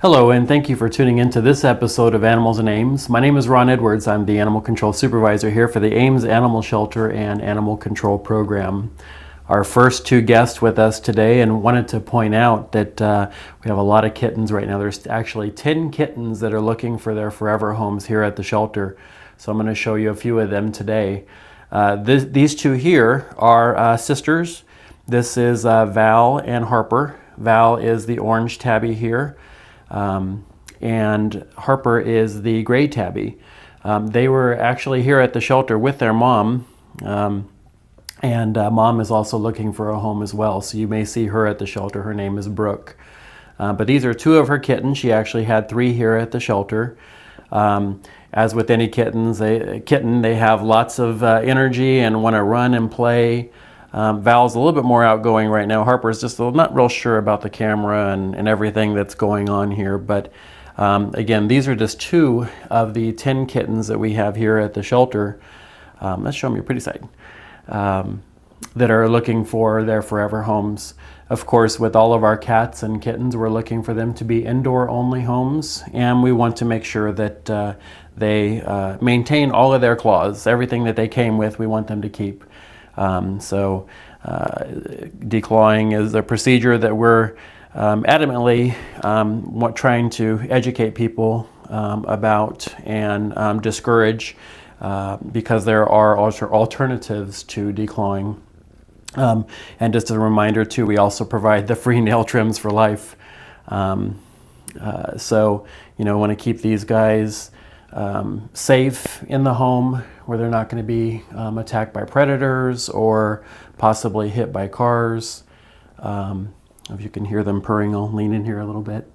Hello, and thank you for tuning into this episode of Animals and Ames. My name is Ron Edwards. I'm the Animal Control Supervisor here for the Ames Animal Shelter and Animal Control Program. Our first two guests with us today, and wanted to point out that we have a lot of kittens right now. There's actually 10 kittens that are looking for their forever homes here at the shelter. So I'm going to show you a few of them today. These two here are sisters. This is Val and Harper. Val is the orange tabby here. And Harper is the gray tabby. They were actually here at the shelter with their mom, and mom is also looking for a home as well. So you may see her at the shelter. Her name is Brooke. But these are two of her kittens. She actually had 3 here at the shelter. As with any kittens, they have lots of energy and want to run and play. Val's a little bit more outgoing right now. Harper's just not real sure about the camera and everything that's going on here. But again, these are just 2 of the 10 kittens that we have here at the shelter. Let's show them your pretty side. That are looking for their forever homes. Of course, with all of our cats and kittens, we're looking for them to be indoor-only homes, and we want to make sure that they maintain all of their claws. Everything that they came with, we want them to keep. Declawing is a procedure that we're adamantly trying to educate people about and discourage because there are also alternatives to declawing. And just as a reminder too, we also provide the free nail trims for life. So, want to keep these guys safe in the home where they're not going to be attacked by predators or possibly hit by cars. If you can hear them purring, I'll lean in here a little bit.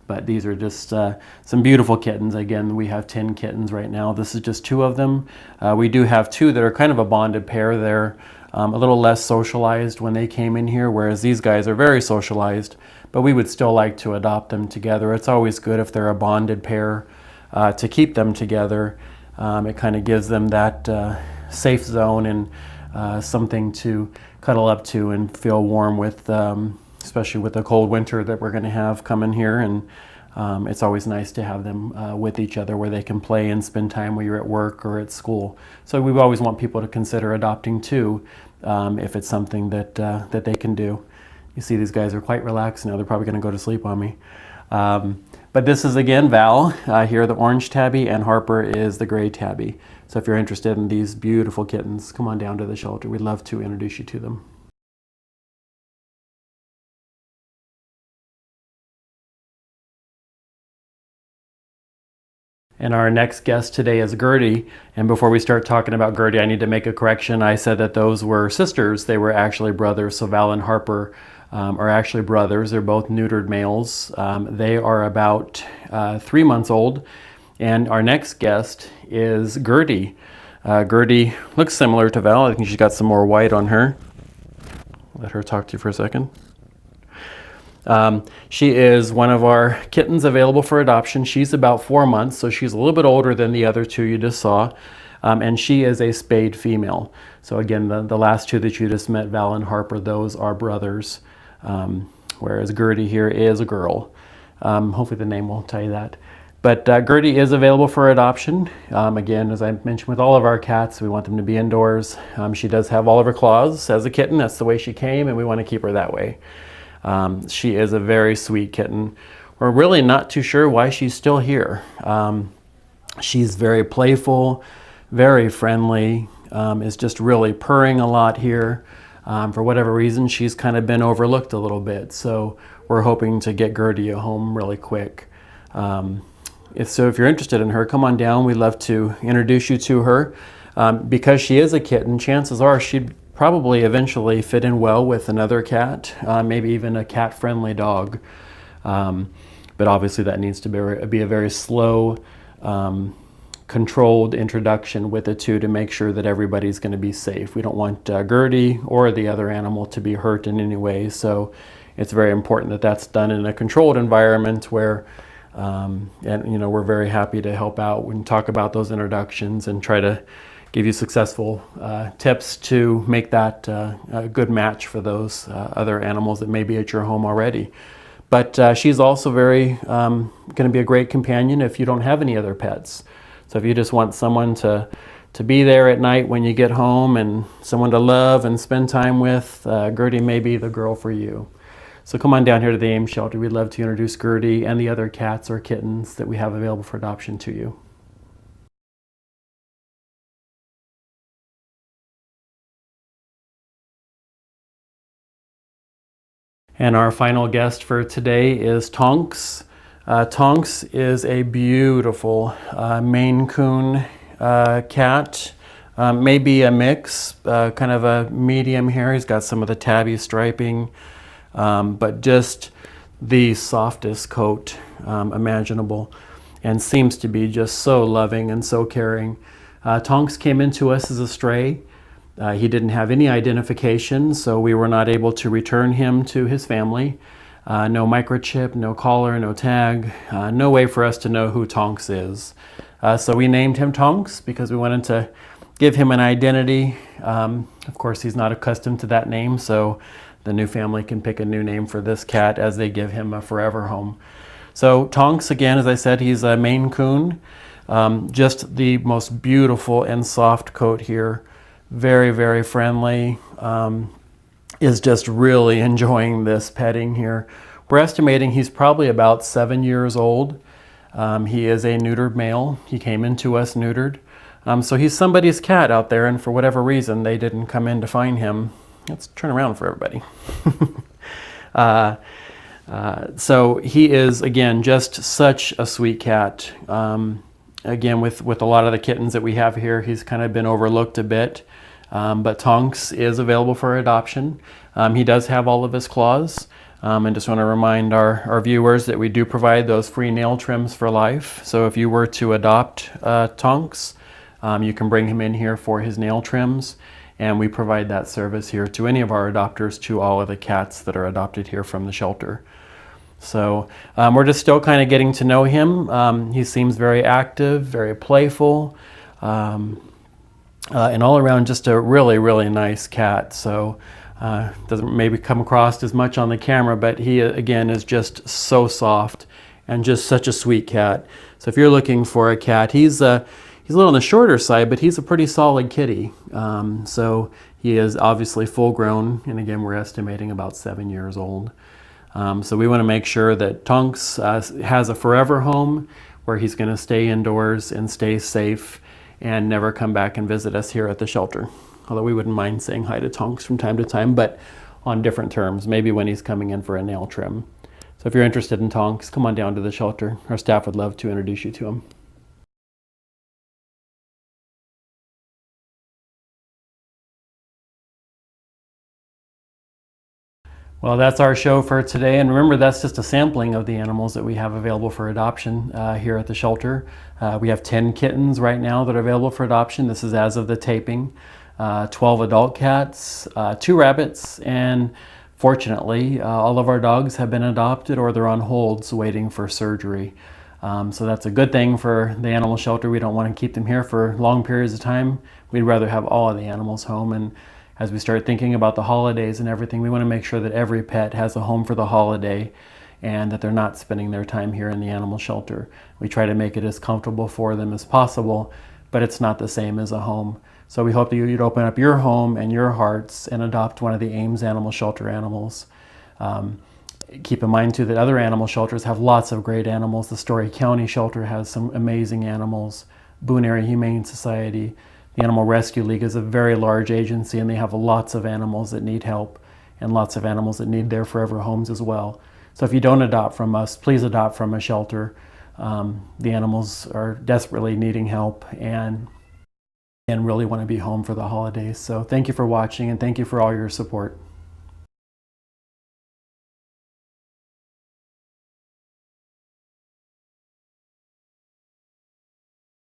But these are just some beautiful kittens. Again, we have 10 kittens right now. This is just 2 of them. We do have 2 that are kind of a bonded pair. They're a little less socialized when they came in here, whereas these guys are very socialized, but we would still like to adopt them together. It's always good if they're a bonded pair to keep them together. It kind of gives them that safe zone and something to cuddle up to and feel warm with, especially with the cold winter that we're going to have coming here. And it's always nice to have them with each other where they can play and spend time when you're at work or at school. So we always want people to consider adopting too, if it's something that they can do. You see these guys are quite relaxed now. They're probably going to go to sleep on me. But this is again Val, here the orange tabby, and Harper is the gray tabby. So if you're interested in these beautiful kittens, come on down to the shelter. We'd love to introduce you to them. And our next guest today is Gertie. And before we start talking about Gertie, I need to make a correction. I said that those were sisters. They were actually brothers. So Val and Harper are actually brothers. They're both neutered males. They are about 3 months old. And our next guest is Gertie. Gertie looks similar to Val. I think she's got some more white on her. Let her talk to you for a second. She is one of our kittens available for adoption. She's about 4 months, so she's a little bit older than the other 2 you just saw. And she is a spayed female. So again, the last 2 that you just met, Val and Harper, those are brothers. Whereas Gertie here is a girl. Hopefully the name will tell you that. But Gertie is available for adoption. Again, as I mentioned with all of our cats, we want them to be indoors. She does have all of her claws as a kitten. That's the way she came, and we want to keep her that way. She is a very sweet kitten. We're really not too sure why she's still here. She's very playful, very friendly, is just really purring a lot here. For whatever reason, she's kind of been overlooked a little bit. So we're hoping to get Gertie a home really quick. If you're interested in her, come on down. We'd love to introduce you to her. Because she is a kitten, chances are she'd probably eventually fit in well with another cat, maybe even a cat-friendly dog. But obviously that needs to be a very slow, controlled introduction with the 2 to make sure that everybody's going to be safe. We don't want Gertie or the other animal to be hurt in any way. So it's very important that that's done in a controlled environment where, we're very happy to help out and talk about those introductions and try to give you successful tips to make that a good match for those other animals that may be at your home already. But she's also going to be a great companion if you don't have any other pets. So if you just want someone to be there at night when you get home and someone to love and spend time with, Gertie may be the girl for you. So come on down here to the Ames shelter. We'd love to introduce Gertie and the other cats or kittens that we have available for adoption to you. And our final guest for today is Tonks. Tonks is a beautiful Maine Coon cat, maybe a mix, kind of a medium hair. He's got some of the tabby striping, but just the softest coat imaginable, and seems to be just so loving and so caring. Tonks came into us as a stray. He didn't have any identification, so we were not able to return him to his family. No microchip, no collar, no tag, no way for us to know who Tonks is. So we named him Tonks because we wanted to give him an identity. Of course, he's not accustomed to that name, so the new family can pick a new name for this cat as they give him a forever home. So Tonks, again, as I said, he's a Maine Coon. Just the most beautiful and soft coat here. Very, very friendly. Is just really enjoying this petting here. We're estimating he's probably about 7 years old. He is a neutered male. He came into us neutered. So he's somebody's cat out there, and for whatever reason, they didn't come in to find him. Let's turn around for everybody. So he is, again, just such a sweet cat. Again, with a lot of the kittens that we have here, he's kind of been overlooked a bit. But Tonks is available for adoption. He does have all of his claws. And just want to remind our viewers that we do provide those free nail trims for life. So if you were to adopt Tonks, you can bring him in here for his nail trims. And we provide that service here to any of our adopters, to all of the cats that are adopted here from the shelter. So we're just still kind of getting to know him. He seems very active, very playful. And all around just a really, really nice cat. So doesn't maybe come across as much on the camera, but he, again, is just so soft and just such a sweet cat. So if you're looking for a cat, he's a little on the shorter side, but he's a pretty solid kitty. So he is obviously full grown, and again, we're estimating about 7 years old. So we want to make sure that Tonks has a forever home where he's going to stay indoors and stay safe and never come back and visit us here at the shelter. Although we wouldn't mind saying hi to Tonks from time to time, but on different terms, maybe when he's coming in for a nail trim. So if you're interested in Tonks, come on down to the shelter. Our staff would love to introduce you to him. Well, that's our show for today. And remember, that's just a sampling of the animals that we have available for adoption here at the shelter. We have 10 kittens right now that are available for adoption. This is as of the taping. 12 adult cats, 2 rabbits, and fortunately, all of our dogs have been adopted or they're on holds waiting for surgery. So that's a good thing for the animal shelter. We don't want to keep them here for long periods of time. We'd rather have all of the animals home. And as we start thinking about the holidays and everything, we want to make sure that every pet has a home for the holiday and that they're not spending their time here in the animal shelter. We try to make it as comfortable for them as possible, but it's not the same as a home. So we hope that you'd open up your home and your hearts and adopt one of the Ames Animal Shelter animals. Keep in mind too that other animal shelters have lots of great animals. The Story County Shelter has some amazing animals. Boone Area Humane Society. The Animal Rescue League is a very large agency, and they have lots of animals that need help and lots of animals that need their forever homes as well. So if you don't adopt from us, please adopt from a shelter. The animals are desperately needing help and really want to be home for the holidays. So thank you for watching, and thank you for all your support.